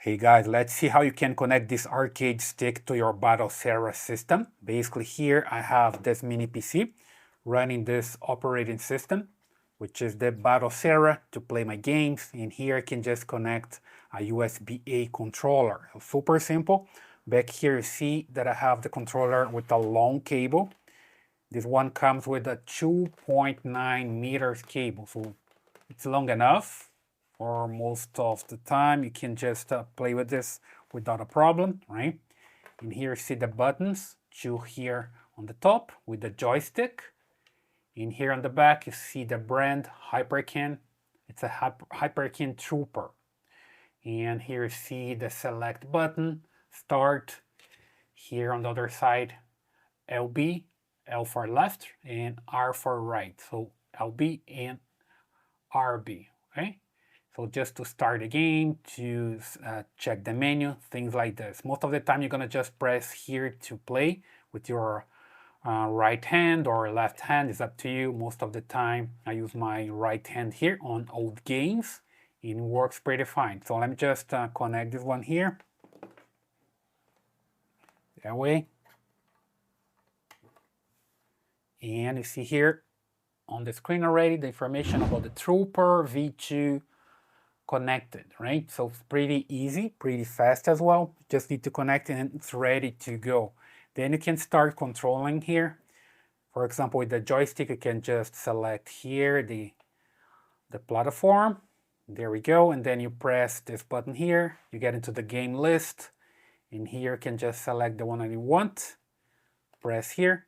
Hey guys, let's see how you can connect this arcade stick to your Batocera system. Basically here I have this mini PC running this operating system, which is the Batocera to play my games, and here I can just connect a USB-A controller. Super simple. Back here you see that I have the controller with a long cable. This one comes with a 2.9 meters cable, so it's long enough. For most of the time, you can just play with this without a problem, right? And here you see the buttons, two here on the top with the joystick. And here on the back, you see the brand Hyperkin. It's a Hyperkin Trooper. And here you see the select button, start. Here on the other side, LB, L for left, and R for right. So LB and RB, okay? So just to start a game, to check the menu, things like this. Most of the time you're gonna just press here to play with your right hand or left hand, it's up to you. Most of the time I use my right hand here on old games and it works pretty fine. So let me just connect this one here. That way. And you see here on the screen already the information about the Trooper V2 connected, right? So it's pretty easy, pretty fast as well. Just need to connect it and it's ready to go. Then you can start controlling here. For example, with the joystick, you can just select here the platform. There we go. And then you press this button here. You get into the game list. And here you can just select the one that you want. Press here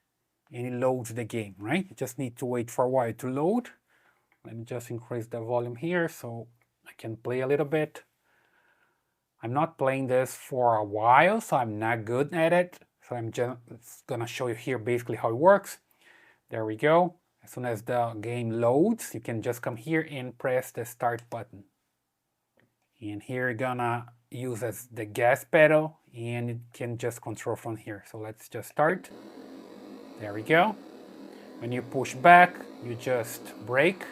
and it loads the game, right? You just need to wait for a while to load. Let me just increase the volume here so I can play a little bit. I'm not playing this for a while, so I'm not good at it. So I'm just gonna show you here basically how it works. There we go. As soon as the game loads, you can just come here and press the start button. And here you're gonna use as the gas pedal and you can just control from here. So let's just start. There we go. When you push back, you just brake.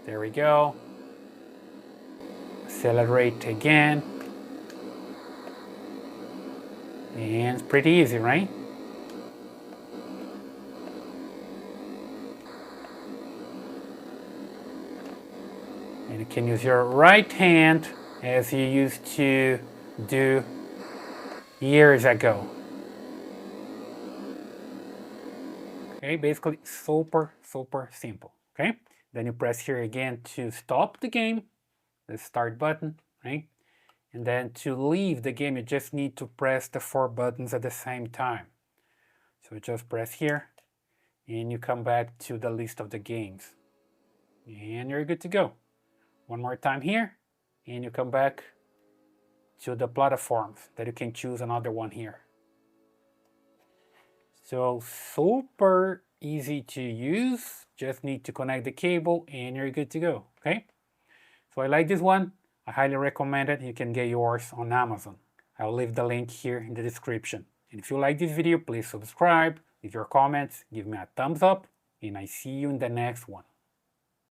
There we go. Accelerate again. And it's pretty easy, right? And you can use your right hand as you used to do years ago. Okay, basically super simple, okay? Then you press here again to stop the game, the start button, right? And then to leave the game, you just need to press the 4 buttons at the same time. So just press here and you come back to the list of the games. And you're good to go. One more time here and you come back to the platforms that you can choose another one here. So super easy to use, just need to connect the cable and you're good to go, okay? So I like this one, I highly recommend it. You can get yours on Amazon. I'll leave the link here in the description. And if you like this video, please subscribe, leave your comments, give me a thumbs up, and I see you in the next one.